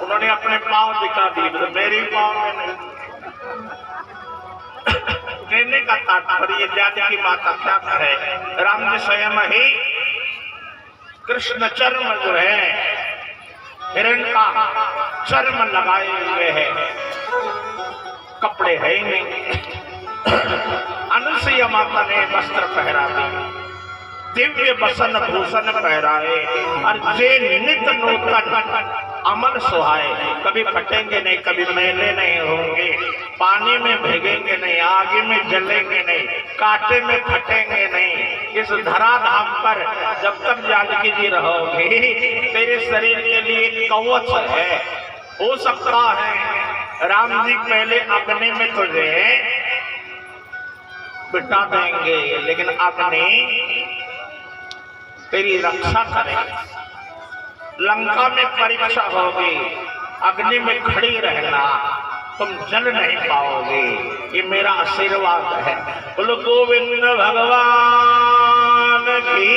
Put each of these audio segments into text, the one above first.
उन्होंने अपने पांव दिखा दिए, तो मेरी पांव में नहीं। कहने का तात्पर्य जानकी माता क्या करे, राम जी स्वयं ही कृष्ण चर्म जो है हिरण का चर्म लगाए हुए है, कपड़े है ही नहीं। अनुसुईया माता ने वस्त्र पहरा दिए, दिव्य बसन भूषण पहराए, और जे नित नूतन अमल सुहाए। कभी फटेंगे नहीं, कभी मैले नहीं होंगे, पानी में भीगेंगे नहीं, आगे में जलेंगे नहीं, कांटे में फटेंगे नहीं। इस धराधाम पर जब तक जानकी जी रहोगे, तेरे शरीर के लिए कवच है। हो सकता है राम जी पहले अग्नि में तुझे बिठा देंगे, लेकिन अग्नि तेरी रक्षा करेगी। लंका में परीक्षा होगी, अग्नि में खड़ी रहना, तुम जल नहीं पाओगे। ये मेरा आशीर्वाद है। बोलो गोविंद भगवान की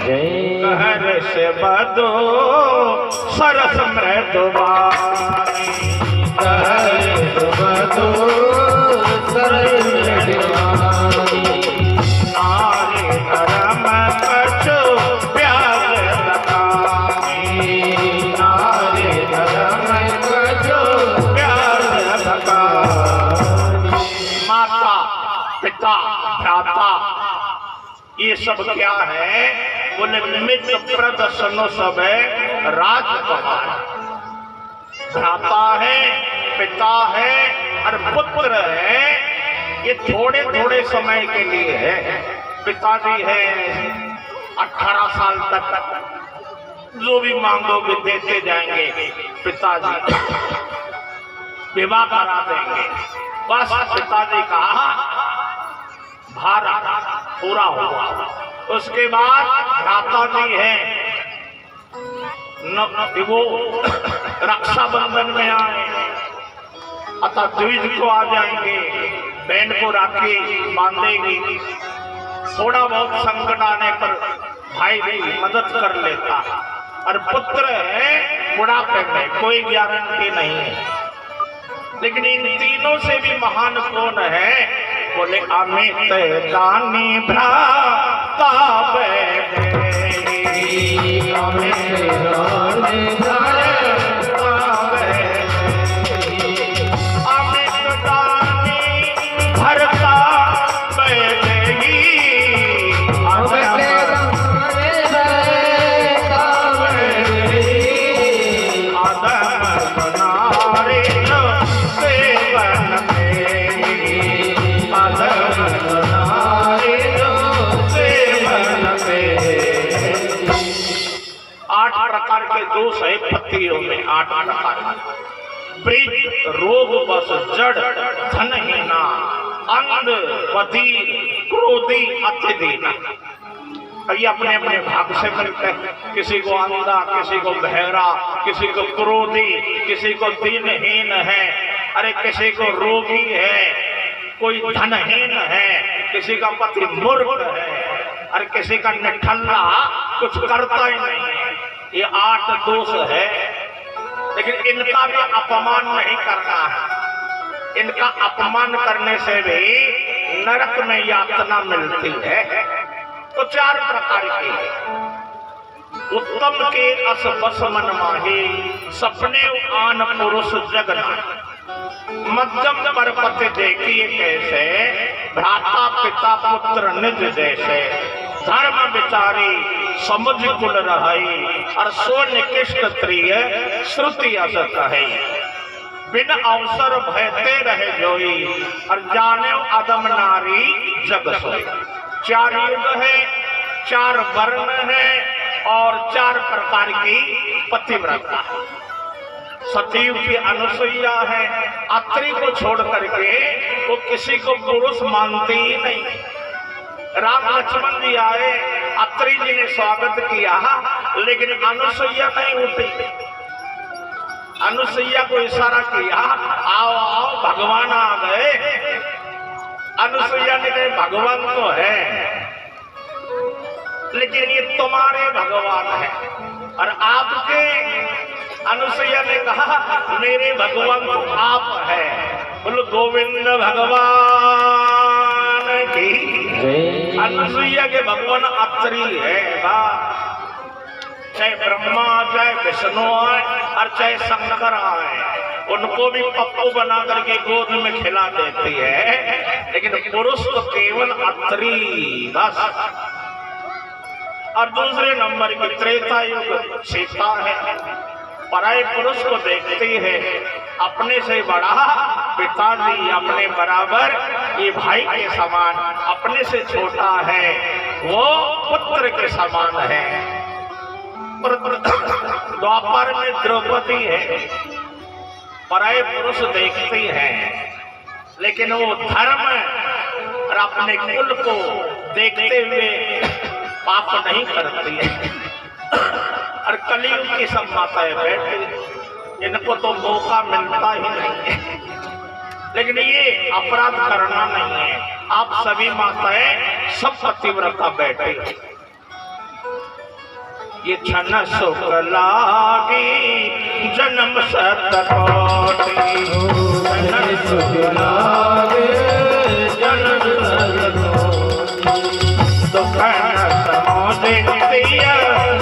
कहर से बदो सरस मृदुवानी, कहर से बदो सरस मृदुवानी, नारी धर्म कछु प्यार लगानी, नारी धर्म कछु प्यार लगानी। माता पिता भ्राता ये सब क्या है? बोले मित्र प्रदर्शनो सब है राजकुमार। भ्राता है, पिता है और पुत्र है, ये थोड़े थोड़े समय के लिए है। पिताजी है 18 साल तक जो भी मांगोगे देते जाएंगे, पिताजी विवाह करा देंगे, बस पिताजी का भार पूरा हुआ। उसके बाद भ्राता जी है, वो रक्षाबंधन में आए, अतः द्विज को आ जाएंगे, बहन को राखी बांधेगी। थोड़ा बहुत संकट आने पर भाई भी मदद कर लेता, और पुत्र है बुढ़ापे में, कोई गारंटी नहीं है। लेकिन इन तीनों से भी महान कौन है? बोले अमित दानी भ्राता बैठे, अमित दानी भ्राता बैठे, अमित दानी भरता बैठेगी, अमित के दोष है पत्तियों में, 8 प्रकार। प्रीत रोग बस जड़ धनहीना, अंध बधिर क्रोधी अत्यधीना। ये अपने अपने भाग से मिलते हैं। किसी को अंधा, किसी को बहरा, किसी को क्रोधी, किसी को दिनहीन है, अरे किसी को रोगी है, कोई धनहीन है, किसी का पति मूर्ख है, और किसी का निठल्ला कुछ करता ही नहीं है। ये 8 दोष है, लेकिन इनका भी अपमान नहीं करना है। इनका अपमान करने से भी नरक में यातना मिलती है। तो 4 प्रकार की। उत्तम के अस बस मन माहे, सपने आन पुरुष जगना। मध्यम पर पति देखिए कैसे, भ्राता पिता पुत्र निज जैसे। धर्म विचारी समुझ कुल रही, और सो निकृष्ट त्रिय श्रुति असत है। बिन अवसर भयते रहे जोई, और जाने अदम नारी जग सोई। 4 युग है, 4 वर्ण है, और 4 प्रकार की पतिव्रता। सतयुग की अनुसुईया है, अत्रि को छोड़ करके वो किसी को पुरुष मानती ही नहीं। राम लक्ष्मण जी आए, अत्रि जी ने स्वागत किया, लेकिन अनुसुईया नहीं उठी। अनुसुईया को इशारा किया, आओ आओ भगवान आ गए। अनुसुईया ने कहा भगवान तो है, लेकिन ये तुम्हारे भगवान है, और आपके अनुसुईया ने कहा मेरे भगवान तो आप है। बोलो गोविंद भगवान की। अनुसुईया के भगवान अत्रि है। चाहे ब्रह्मा चाहे विष्णु आए और चाहे शंकर आए, उनको भी पप्पू बना करके गोद में खिला देती है, लेकिन पुरुष तो केवल अत्रि बस। और दूसरे नंबर की त्रेता युग सीता है। पराये पुरुष को देखती है, अपने से बड़ा पिताजी, अपने बराबर ये भाई के समान, अपने से छोटा है वो पुत्र के समान है। द्वापर में द्रौपदी है, पराये पुरुष देखती है, लेकिन वो धर्म और अपने कुल को देखते हुए पाप नहीं करती है। और कलयुग की सब माताएं बैठी, इनको तो मौका मिलता ही नहीं है, लेकिन ये अपराध करना नहीं है। आप सभी माताएं सब पतिव्रता बैठे, ये छन सुख लागी जन्म सतकोटि, छन सुख लागे जन्म सतकोटि, दुख न समोदितिय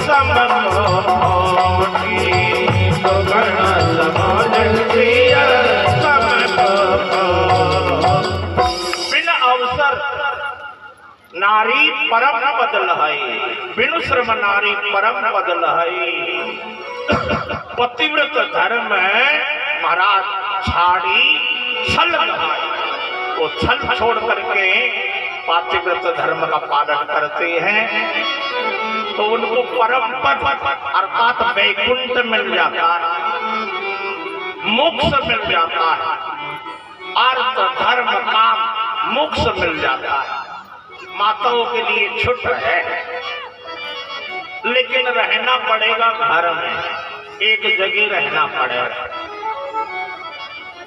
समकोटि, दुख न समोदितिय समकोटि। बिन अवसर नारी परम पद लहई, बिनु श्रम नारी परम पद लहई। पतिव्रत धर्म महाराज छाड़ी छल लहाई, वो छल छोड़ करके पतिव्रत धर्म का पालन करते हैं तो उनको परम पद अर्थात वैकुंठ मिल जाता है, मोक्ष मिल जाता है, अर्थ धर्म काम मोक्ष मिल जाता है। माताओं के लिए छुट है, लेकिन रहना पड़ेगा घर में, एक जगह रहना पड़ेगा।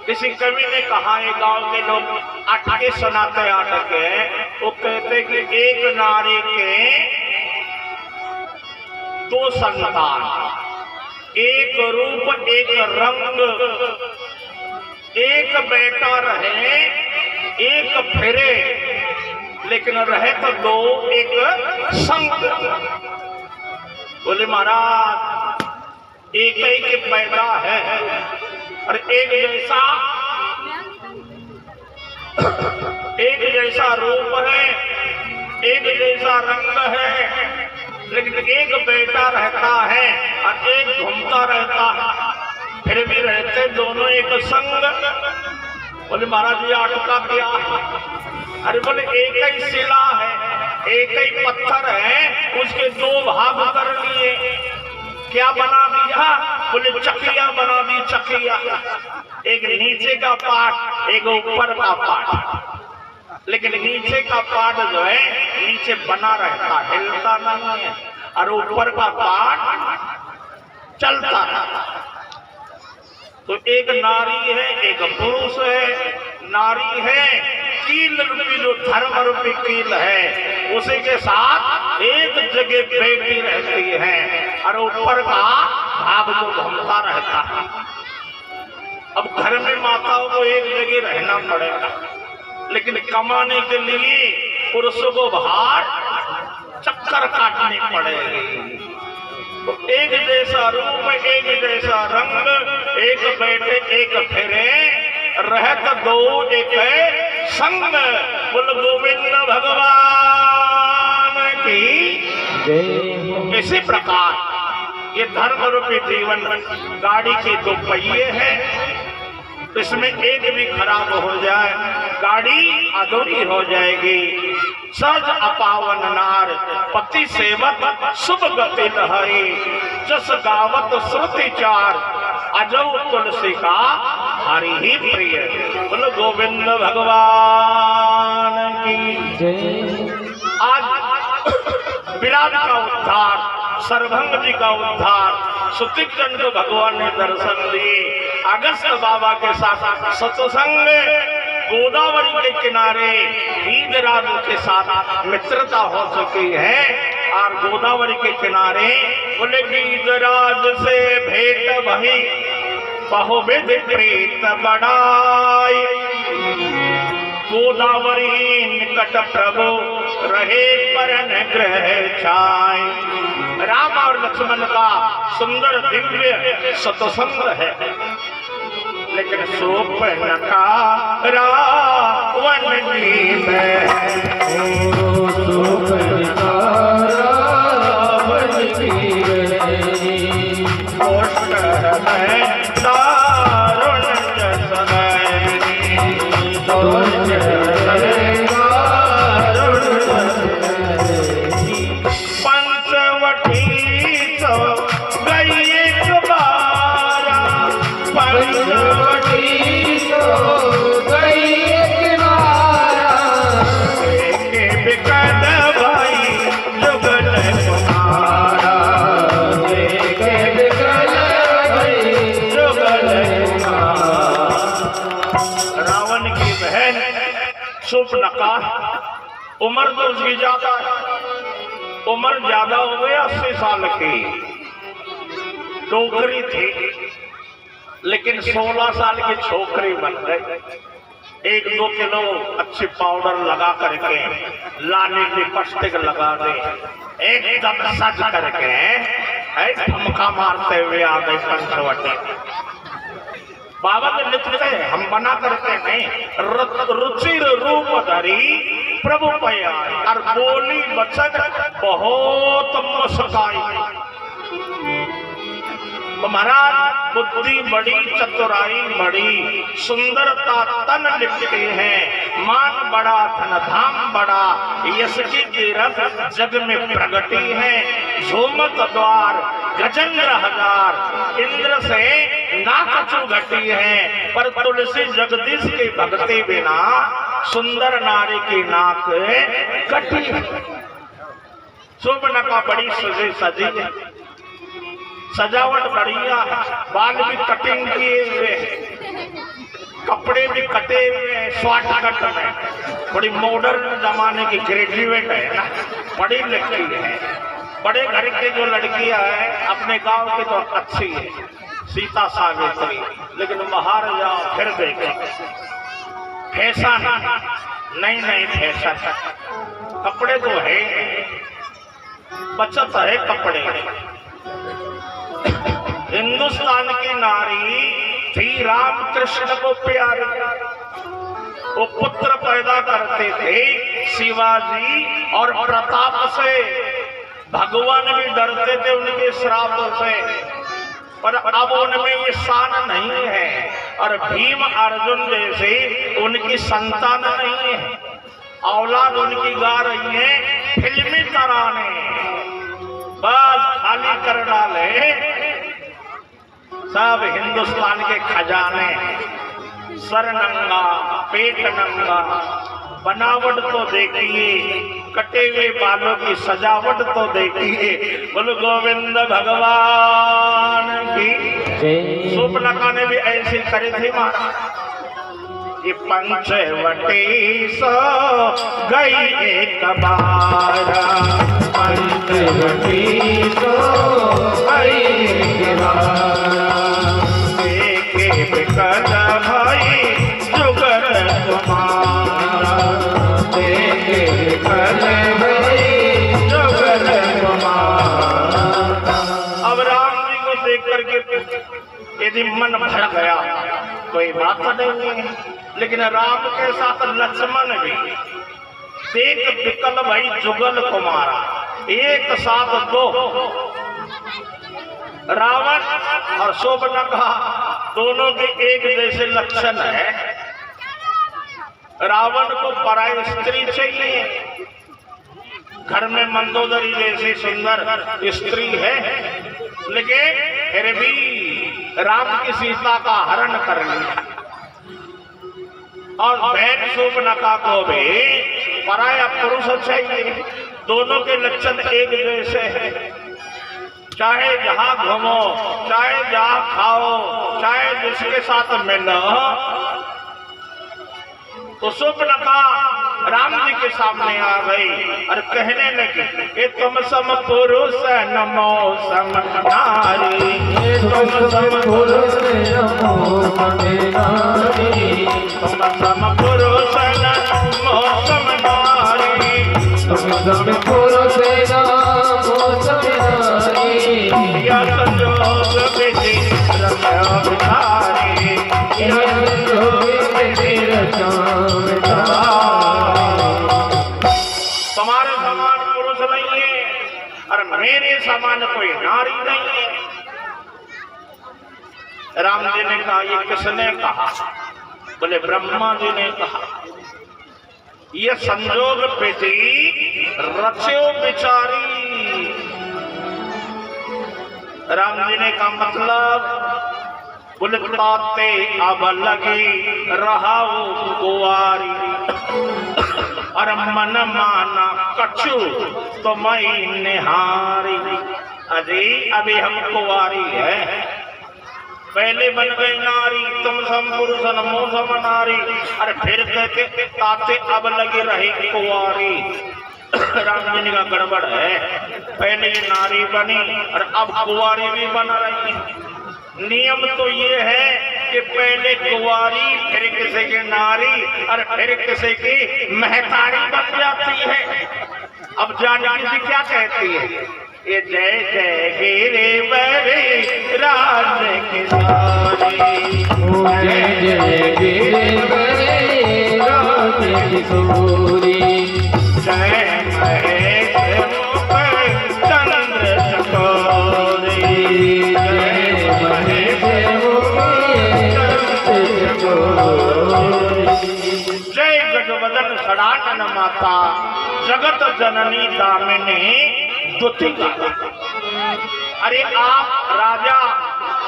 किसी कवि ने कहा है, गांव के लोग अटके सुनाते अटके, वो कहते कि एक नारी के दो संतान, एक रूप एक रंग, एक बेटा रहे एक फिरे, लेकिन रहे तो दो एक संग। बोले महाराज एक ही के पैदा है और एक जैसा रूप है, एक जैसा रंग है, लेकिन एक बेटा रहता है और एक घूमता रहता है, फिर भी रहते दोनों एक संग। बोले महाराज ये अटका क्या है? अरे बोले एक ही शिला है, एक ही पत्थर है, उसके दो भाग कर लिए, क्या बना दिया? बोले चकिया बना दी, चकिया। एक नीचे का पार्ट एक ऊपर का पार्ट, लेकिन नीचे का पार्ट जो है नीचे बना रहता, हिलता नहीं है, और ऊपर का पार्ट चलता रहता। तो एक नारी है एक पुरुष है। नारी है कील रूपी जो धर्म रूपी कील है, उसी के साथ एक जगह बैठी रहती है, और ऊपर का भाग जो घूमता रहता है। अब घर में माताओं को एक जगह रहना पड़ेगा, लेकिन कमाने के लिए पुरुषों को बाहर चक्कर काटनी पड़ेगी। एक जैसा रूप एक जैसा रंग, एक बैठे एक फिरे, रहत दो एक संग। बोल गोविंद भगवान की। इसी प्रकार ये धर्म रूपी जीवन गाड़ी के दो पहिए हैं, इसमें एक भी खराब हो जाए गाड़ी अधूरी हो जाएगी। सज अपावन नार पति सेवक शुभ गति लहरी, जस गावत श्रुति चार अजौ तुलसी का हरि ही प्रिय। बोलो गोविंद भगवान की जय। आज विराट का उद्धार, सर्वभंग जी का उद्धार, सुतिकचंद को भगवान ने दर्शन दिए। अगस्त बाबा के साथ सत्संग, गोदावरी के किनारे वीरराज के साथ मित्रता हो चुकी है, और गोदावरी के किनारे बोले गिरिराज से भेंट भई बहुविध प्रीत बढ़ाई। गोदावरी निकट प्रभु रहे परन ग्रह छाय। राम और लक्ष्मण का सुंदर दिव्य सत्संग है, लेकिन शूर्पणखा रावण की बहन दारुण पंचवटी तो गई एक बारा, पंचवटी तो गई एक बारा, एक बिकट भाई जुगल कुमारा, एक बिकट भाई जुगल कुमारा। रावण की बहन शूर्पणखा, उम्र तो उसकी ज्यादा है, उम्र ज्यादा हो गई 80 साल की, डोकरी थी, लेकिन 16 साल की छोकरी बन गई। 1-2 किलो अच्छी पाउडर लगा करके, लाली लिपस्टिक लगा दे, एकदम सज करके ठमका मारते हुए आ गई पंचवटी। बाबा के लिखते हैं, हम बना करके नहीं, रुचिर रूप धरी प्रभु पया और बोली वचन बहुत मुस्काई। महाराज बुद्धि बड़ी, चतुराई बड़ी, सुंदरता तन लिपटी है, मान बड़ा धन धाम बड़ा, यश की तीरथ जग में प्रगति है। झूमत द्वार गजेंद्र हजार, इंद्र से नाकचू घटी है, पर तुलसी जगदीश के भक्ति बिना सुंदर नारी की नाक कटी। शूर्पणखा बड़ी सजी सजी है, सजावट बढ़िया, बाल भी कटिंग किए हुए, कपड़े भी कटे हुए, स्वाट कट में, बड़ी मॉडर्न जमाने की ग्रेजुएट है ना, पढ़ी लिखी है। बड़े घर की जो लड़कियां हैं अपने गांव की तो अच्छी है, सीता सावित्री, लेकिन बाहर जाओ फिर देखो फैशन, नई फैशन, कपड़े तो है, बचत है कपड़े। हिंदुस्तान की नारी थी रामकृष्ण को प्यारी, वो पुत्र पैदा करते थे शिवाजी और प्रताप से, भगवान भी डरते थे उनके श्राप से, पर अब उनमें ये शान नहीं है, और भीम अर्जुन जैसे उनकी संतान नहीं है, औलाद उनकी गा रही है फिल्मी तराने, बस खाली कर डाले सब हिंदुस्तान के खजाने। सर नंगा, पेट नंगा, बनावट तो देखिए, कटे हुए बालों की सजावट तो देखिए। बोलो गोविंद भगवान की। शूर्पणखा ने भी ऐसी करी थी महाराज। ये पंचवटी सो गई एक बारा, पंचवटी सो गई एक बारा, एक बिकट भाई जुगल कुमारा, एक बिकट भाई जुगल कुमारा। अब राम जी को देख करके यदि मन भर गया कोई बात नहीं है, लेकिन राम के साथ लक्ष्मण भी देख बिकल भाई जुगल कुमारा, एक साथ दो, रावण और शूर्पणखा दोनों के एक जैसे लक्षण है। रावण को पराई स्त्री चाहिए, घर में मंदोदरी जैसी सुंदर स्त्री है, लेकिन फिर भी राम की सीता का हरण कर लिया। और बहन शूर्पणखा को भी पराया पुरुष चाहिए, दोनों के लक्षण एक जैसे हैं। चाहे जहां घूमो, चाहे जहां खाओ, चाहे जिसके साथ मिलो, तो शूर्पणखा राम जी के सामने आ गई और कहने लगी, ये तुम सम पुरुष नमो सम नारी, तुम सम पुरुष नमो सम नारी, तुम सम पुरुष नमो सम नारी, तुम सम पुरुष नमो सम नारी, या संजोग विधि रचा विधारी, या संजोग विधि रचा विधारी। तुम्हारे समान पुरुष नहीं है और मेरे समान कोई नारी नहीं है। राम जी ने कहा, ये किसने कहा? बोले ब्रह्मा जी ने कहा। ये संजोग विधि रचो विचारी। राम जी ने कहा मतलब? बोले ताते अब लगी रहा वो कुंवारी और मन माना कछु तो मैं निहारी। अरे अभी हम कुंवारी है, पहले बन गई नारी, तुम सम पुरुष नमो सम नारी, अरे फिर कहते ताते अब लगी रही कुंवारी। राम जी ने कहा गड़बड़ है, पहले ये नारी बनी और अब कुंवारी भी बन रही। नियम तो ये है कि पहले कुंवारी फिर किसी की नारी और फिर किसी की महतारी बन जाती है। अब जानकी जी क्या कहती है? ये जय जय गिरिवरी राज किशोरी, जय जय गिरिवरी राज किशोरी, जय महेश मुख चंद्र चकोरी, जय महेश जय गजवदन सनातन माता जगत जननी दामिनी दुतिका। अरे आप राजा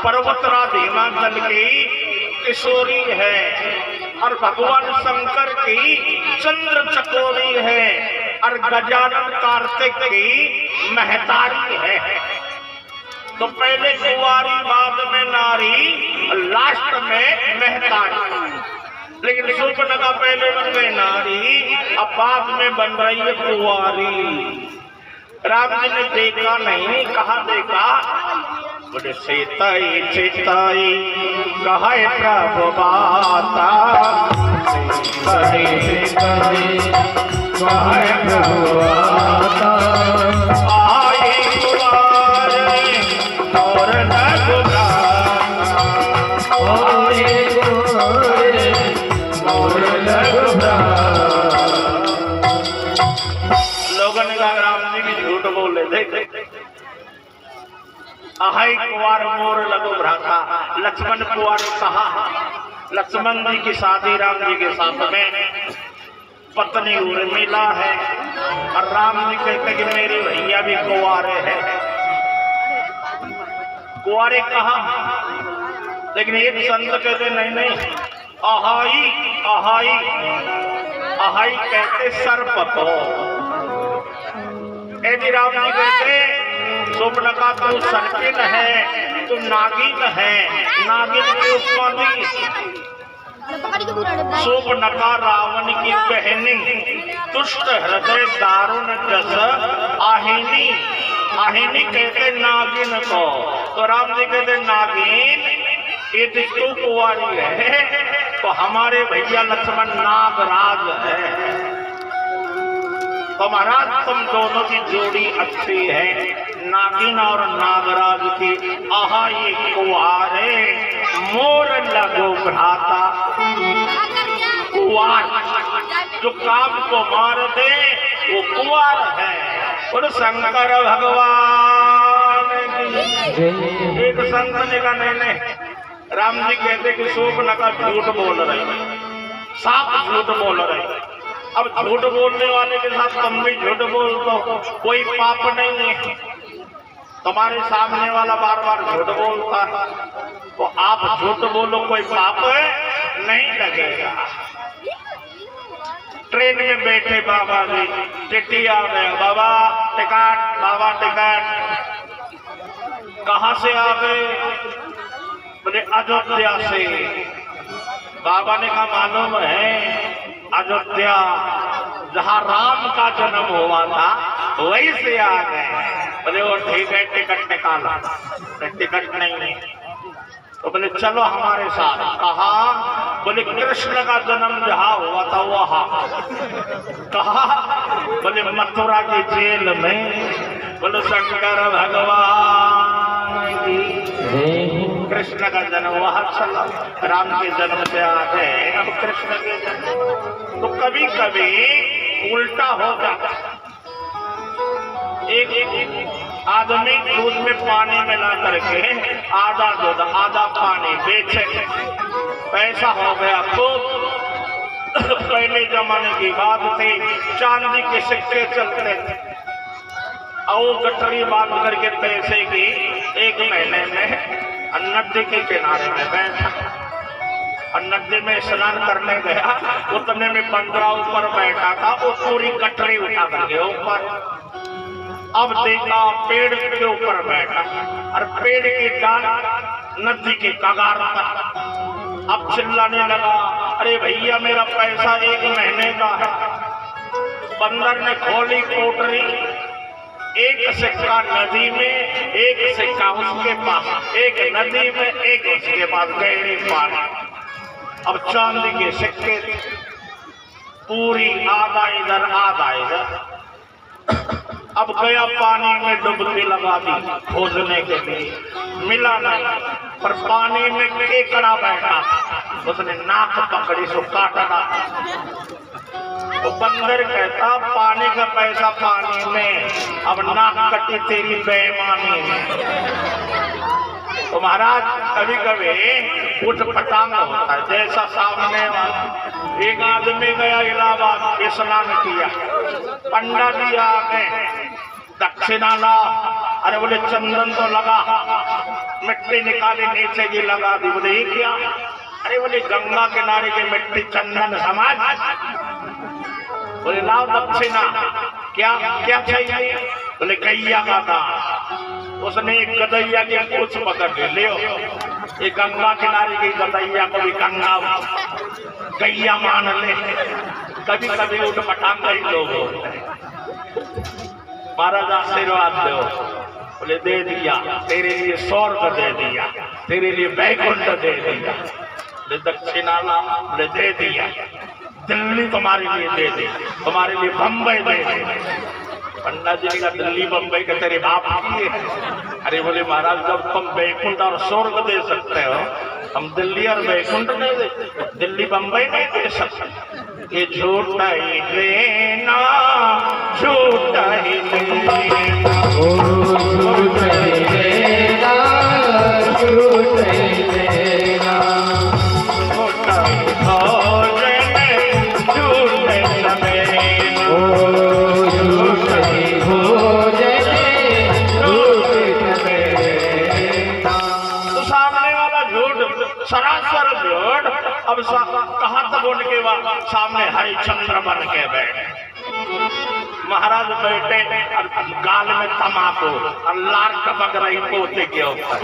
पर्वतराज हिमाचल की किशोरी है और भगवान शंकर की चंद्र चकोरी है और गजानन कार्तिक की महतारी है। तो पहले कुंवारी, बाद में नारी, लास्ट में महतारी। लेकिन शूर्पणखा पहले बन गई नारी, अब बाद में बन रही है कुंवारी। राम जी ने देखा नहीं, कहा देखा? बोले सीताई सीताई कहा प्रभु बाता, सीताई सीताई कहा प्रभु बाता, आई कुंवारी और न घबराता, आए कुंवारी और न घबराता। लोगों ने कहा राम जी भी झूठ बोले। देख अहाई कुंवर मोर लगो भ्राता, लक्ष्मण कुंवर कहा। लक्ष्मण जी की शादी राम जी के साथ में पत्नी उर्मिला है और राम जी कहते कि मेरे भैया भी कुंवारे हैं। कुंवारे कहा, लेकिन एक संत कहते नहीं नहीं, अहाई अहाई अहाई कहते सर्प को। यदि राम जी कहते शूर्पणखा तू सर्पिन है, तू नागिन है, नागिन की उपमा दी। शूर्पणखा रावण की बहनी, दुष्ट हृदय दारुण जस आहिनी। आहिनी कहते नागिन को, तो राम जी कहते नागिन यदि तू कुंवारी है तो हमारे भैया लक्ष्मण नागराज है। तो महाराज तुम दोनों की जोड़ी अच्छी है, नागिन और नागराज की। आहा ये कुंवारे मोर लगो भ्राता। कुंवार जो काम को मार दे वो कुंवार है। और शंकर भगवान एक संत ने कहा नहीं, राम जी कहते कि शूर्पणखा झूठ बोल रही, साफ झूठ बोल रही। अब झूठ बोलने वाले के साथ तुम भी झूठ बोल दो, कोई पाप नहीं है। तुम्हारे सामने वाला बार बार झूठ बोलता है तो आप झूठ बोलो, कोई पाप नहीं लगेगा। ट्रेन में बैठे बाबा जी, चिट्ठी आ गया, बाबा टिकट, बाबा टिकट। कहाँ से आ गए? बोले अयोध्या से। बाबा ने कहा मालूम है अयोध्या जहाँ राम का जन्म हुआ था वहीं से आ गए। बोले वो ठीक है, टिकट निकाला। टिकट नहीं है तो बोले चलो हमारे साथ। कहा? बोले कृष्ण का जन्म जहाँ हुआ था वहाँ। कहा? बोले मथुरा की जेल में। बोले शंकर भगवान की कृष्ण का जन्म वहाँ चला। राम के जन्म से आ गए, अब कृष्ण के जन्म। तो कभी कभी उल्टा हो जाता। एक आदमी दूध में पानी मिला करके आधा दूध आधा पानी बेचे, पैसा हो गया। तो पहले जमाने की बात थी, चांदी के सिक्के चलते थे और गठरी बांध करके पैसे की एक महीने में नदी के किनारे में बैठा और नदी में स्नान करने गया। उतने में बंदरा ऊपर बैठा था, वो पूरी गठरी उठा करके ऊपर। अब देखा पेड़ के ऊपर बैठा और पेड़ की डाल नदी के कगार पर। अब चिल्लाने लगा, अरे भैया मेरा पैसा एक महीने का है। बंदर ने खोली कोटरी, एक सिक्का नदी में, एक सिक्का उसके पास, एक नदी में, एक उसके पास गहरे पानी। अब चांदी के सिक्के पूरी, आधा इधर आधा इधर। अब गया पानी में डुबकी लगा दी खोजने के लिए, मिला नहीं। पर पानी में केकड़ा बैठा, उसने नाक पकड़ी सो काटा। तो बंदर कहता पानी का पैसा पानी में, अब नाक कटी तेरी बेईमानी में। तो महाराज कभी कभी उठ पटांग होता है। जैसा सामने वाला एक आदमी गया इलाहाबाद, स्नान किया, पंडा जी आ गए, दक्षिणा ला। अरे बोले चंदन तो लगा, मिट्टी निकाली नीचे की लगा दी। बोले ये क्या? अरे बोले गंगा किनारे की मिट्टी चंदन समाज। बोले लाओ दक्षिणा। क्या क्या चाहिए? बोले गैया का था। उसने एक गदैया की पूछ पकड़ ले, ये गंगा किनारे की गदैया को भी गंगा गैया मान ले। कभी कभी उठ पटांग ही लोग होते हैं। महाराज आशीर्वाद दो। बोले दे दिया, तेरे लिए स्वर्ग दे दिया, तेरे लिए बैकुंठ दे दिया। बोले दक्षिणा ला। बोले दे दिया। दिल्ली तुम्हारे लिए दे दी, तुम्हारे लिए बम्बई दे दी। पंडा जी ने कहा दिल्ली बम्बई का तेरे बाप की है। अरे बोले महाराज जब तुम बैकुंठ और स्वर्ग दे सकते हो, हम दिल्ली और बैकुंठ नहीं दे, दिल्ली बम्बई नहीं दे सकते। ये झूठा ही लेना, झूठा ही लेना, झूठ ही लेना, झूठ ही लेना। झूठा ही भोजन, झूठे समेना। झूठ ही भोजन, झूठ समेना। तो सामने वाला झूठ, सरासर झूठ। अब कहाँ तक उनके बाद सामने हरिश्चंद्र बन के बैठे। महाराज बैठे और गाल में तमाकू और लार टपक रही पोते के ऊपर।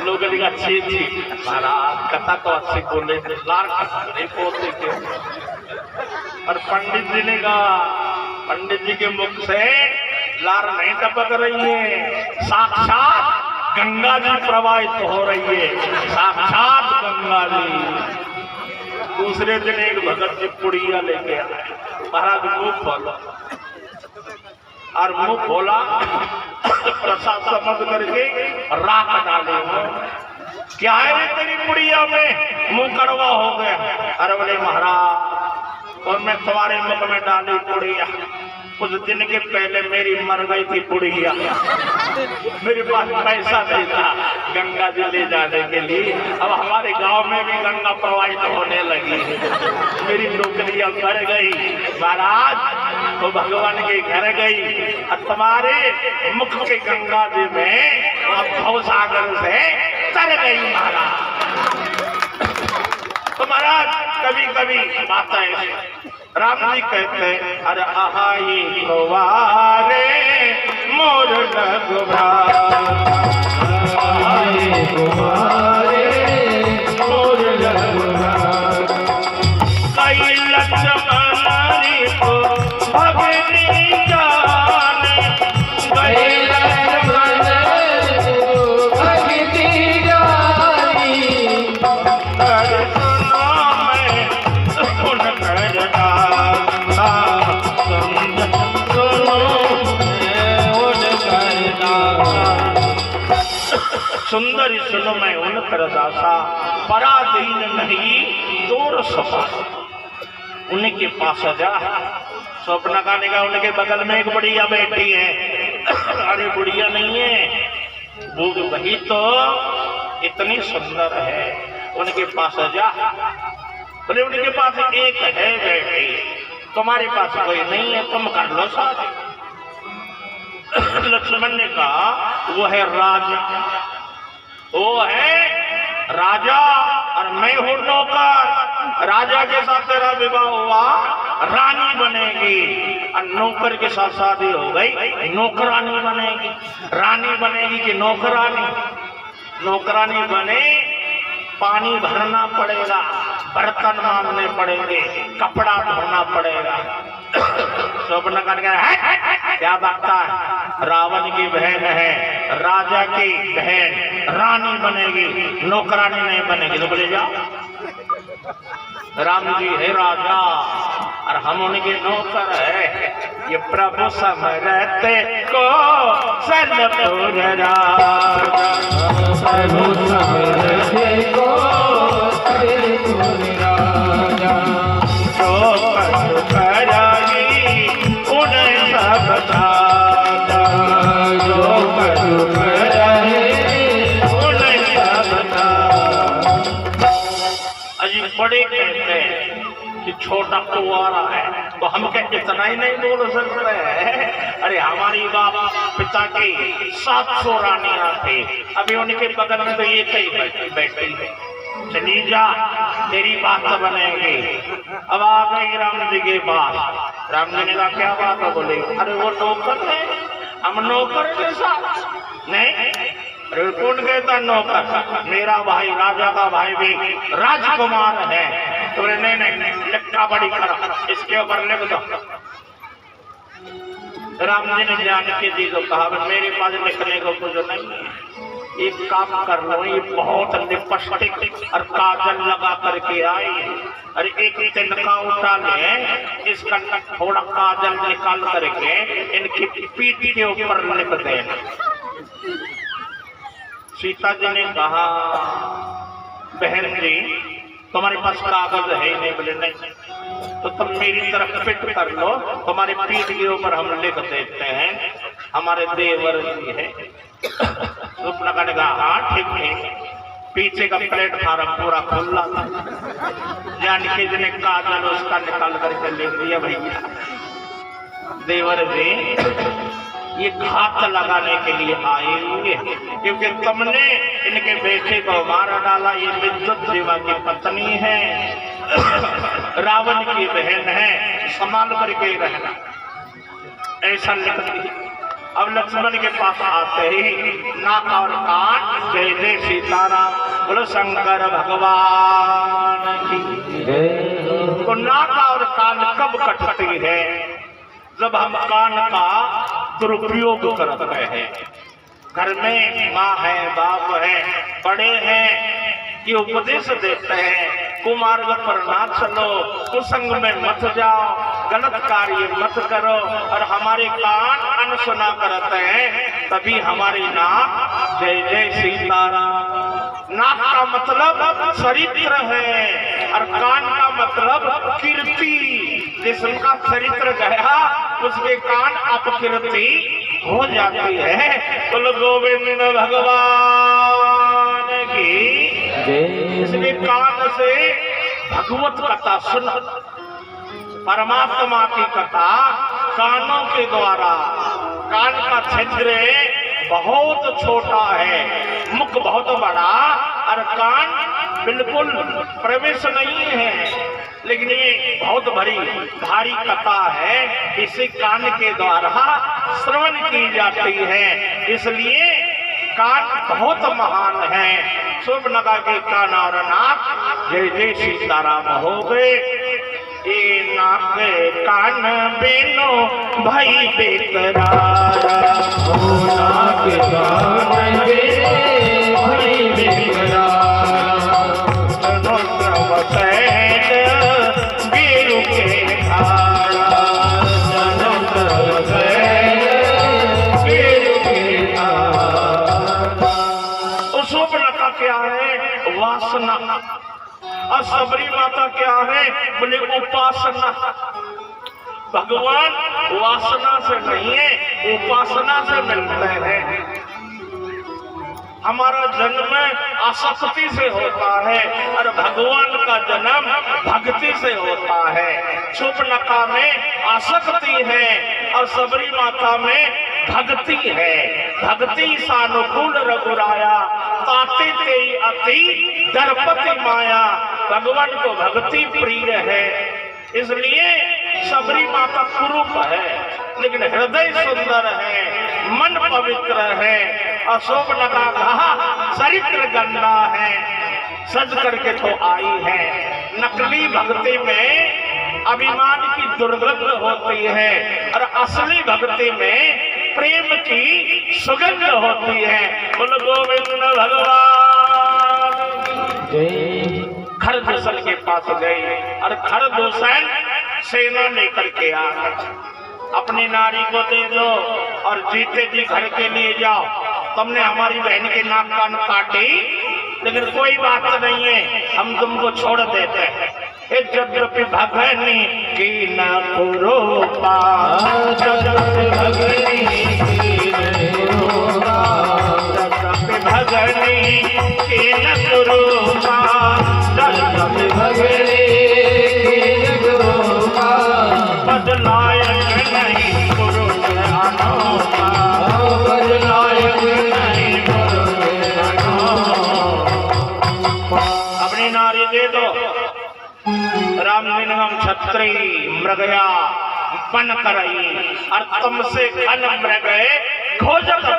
लोग लिखा छी छी, महाराज कथा तो अच्छी बोले, लार टपक रही पोते के। और पंडित जी ने कहा, पंडित जी के मुख से लार नहीं टपक रही है, साक्षात गंगा जी प्रवाहित हो रही है, साक्षात गंगा जी। दूसरे दिन एक भगत जी पुड़िया लेके आए। महाराज मुंह खोला और मुंह खोला, प्रसाद समझ करके राख डाले। क्या है रे तेरी पुड़िया में? मुंह कड़वा हो गया। अरे बोले महाराज, और मैं तुम्हारे मुख में डाली पुड़िया, कुछ दिन के पहले मेरी मर गई थी पुड़िया, मेरे पास पैसा नहीं था गंगा जी ले जाने के लिए। अब हमारे गांव में भी गंगा प्रवाहित होने लगी, मेरी नौकरियां बढ़ गई। महाराज तो भगवान के घर गई और तुम्हारे मुख के गंगा जी में भव सागर से तर गई महाराज। तो महाराज कभी कभी बात है। राम जी कहते हैं, अरे आहाई कुवारे मोर रघुराई, कुमारे मोर रघुराई। कई लक्ष्मण को अरे सुनो मैं उनकर दासा, सुनो मैं उनकर दासा। सुंदरी सुनो मैं उनकर दासा, पराधीन नहीं दूर सफा। उनके पास जा। स्वप्न गाने का उनके बगल में एक बुढ़िया बैठी है। अरे बुढ़िया नहीं है, वो वही तो इतनी सुंदर है। उनके पास जा। बोले उनके पास एक है बेटी, तुम्हारे पास कोई नहीं है, तुम कर लो शादी। लक्ष्मण ने कहा वो है राजा, वो है राजा और मैं हूं नौकर। राजा के साथ तेरा विवाह हुआ, रानी बनेगी, और नौकर के साथ शादी हो गई, नौकरानी बनेगी। रानी बनेगी कि नौकरानी? नौकरानी बने, पानी भरना पड़ेगा, बर्तन मांगने पड़ेंगे, कपड़ा धोना पड़ेगा। स्वप्न कर क्या बात है? रावण की बहन है, राजा की बहन रानी बनेगी, नौकरानी नहीं बनेगी। तो बोले जाओ, राम जी है राजा और हम उनके नौकर है। ये प्रभु समरते को सनपुर राजा, प्रभु समरते को सनपुर राजा। जो पशु कराई उन्हें सब दाता, जो पशु कराई उन्हें सब दाता। अजी बड़े कहते हैं कि छोटा कुंवारा है, तो हम क्या इतना ही नहीं बोल सकते हैं? अरे हमारी बाप पिता की 700 रानियां थी, अभी उनके बगल में तो ये कई बैठी है। चली जा, तेरी बात बनेगी। अब आ गई राम जी के पास। राम जी ने कहा क्या बात है? बोले अरे वो नौकर है, हम नौकर के साथ नहीं। अरे कौन कहता नौकर? मेरा भाई राजा का भाई भी राजकुमार है। तो नहीं नहीं, लिखा बड़ी खरा, इसके ऊपर लिख दो। राम जी ने जान के दी तो कहा मेरे पास लिखने को कुछ नहीं है, एक काम कर लो, ये बहुत लिपस्टिक और काजल लगा करके आई, अरे एक तिनका उठा ले, इसका थोड़ा काजल निकाल करके इनकी पीठ के ऊपर लिख देना। सीता जी ने कहा बहन जी तुम्हारे पास कागज है नहीं? बोले नहीं। तो तुम मेरी तरफ फिट कर लो, तुम्हारे पीठ के ऊपर हम लिख देते हैं, हमारे देवर जी है। स्वप्न का कहा हाँ ठीक है। पीछे का प्लेटफार्म पूरा खुला था, जानकी जी ने काजल उसका निकाल करके लिख दिया भैया देवर जी ये घात लगाने के लिए आएंगे, क्योंकि तुमने इनके बेटे को मार डाला। ये विद्युत जीवा की पत्नी है, रावण की बहन है, संभाल करके रहना, ऐसा लिख दिया। अब लक्ष्मण के पास आते ही नाक और कान जय जय सीताराम, बोलो शंकर भगवान की जय। तो नाक और कान कब कटती है? जब हम कान का दुरुपयोग करते हैं। घर में माँ है, बाप है, बड़े हैं, ये उपदेश देते हैं कुमार्ग पर ना चलो, कुसंग में मत जाओ, गलत कार्य मत करो, और हमारे कान अनसुना करते हैं, तभी हमारी नाक जय जय सीताराम। नाक का मतलब चरित्र है और कान का मतलब कीर्ति। जिसका चरित्र गया उसके कान अपकीर्ति हो जाती है। बोलो गोविंद भगवान की जय। इसलिए कान से भगवत कथा सुन, परमात्मा की कथा कानों के द्वारा। कान का छिद्र बहुत छोटा है, मुख बहुत बड़ा और कान बिल्कुल प्रवेश नहीं है, लेकिन ये बहुत भारी कथा है, इसे कान के द्वारा श्रवण की जाती है, इसलिए कान बहुत महान है। शुभ लगा के कान और नाक जय जय सीताराम हो गए। ये नाक कान बेनो भाई बेकरार, नाक कान बेनो भाई बेकरार। कैद वीरू के धारा। जन्म तब कैद वीरू के धारा। शूर्पणखा क्या है? वासना। और सबरी माता क्या है? बोले उपासना। भगवान वासना से नहीं है, उपासना से मिलते हैं। हमारा जन्म आसक्ति से होता है और भगवान का जन्म भक्ति से होता है। शूर्पणखा में आसक्ति है और सबरी माता में भक्ति है। भक्ति सानुकूल रघुराया, ताते ते अति दरपति माया। भगवान को भक्ति प्रिय है, इसलिए सबरी माता कुरूप है, लेकिन हृदय सुंदर है, मन पवित्र है। और शूर्पणखा कहा चरित्र गंदा है, सज करके तो आई है। नकली भक्ति में अभिमान की दुर्गंध होती है और असली भक्ति में प्रेम की सुगंध होती है। बोलो गोविंद भगवान। खरदूषण के पास गई और खरदूषण सेना लेकर के आ गए। अपनी नारी को दे दो और जीते जी घर के लिए जाओ। तुमने हमारी बहन के नाक कान काटी, लेकिन कोई बात नहीं है, हम तुमको छोड़ देते हैं। यद्यपि भगनी की न कुरूपा, भगनी भगनी की न कुरूपा, बदलायक नहीं पुरुष अनोखा, बदलायक नहीं पुरुष अनोखा। अपनी नारी दे दो। राम हम छत्री मृगया बन करई और तुमसे घन मृग खोजत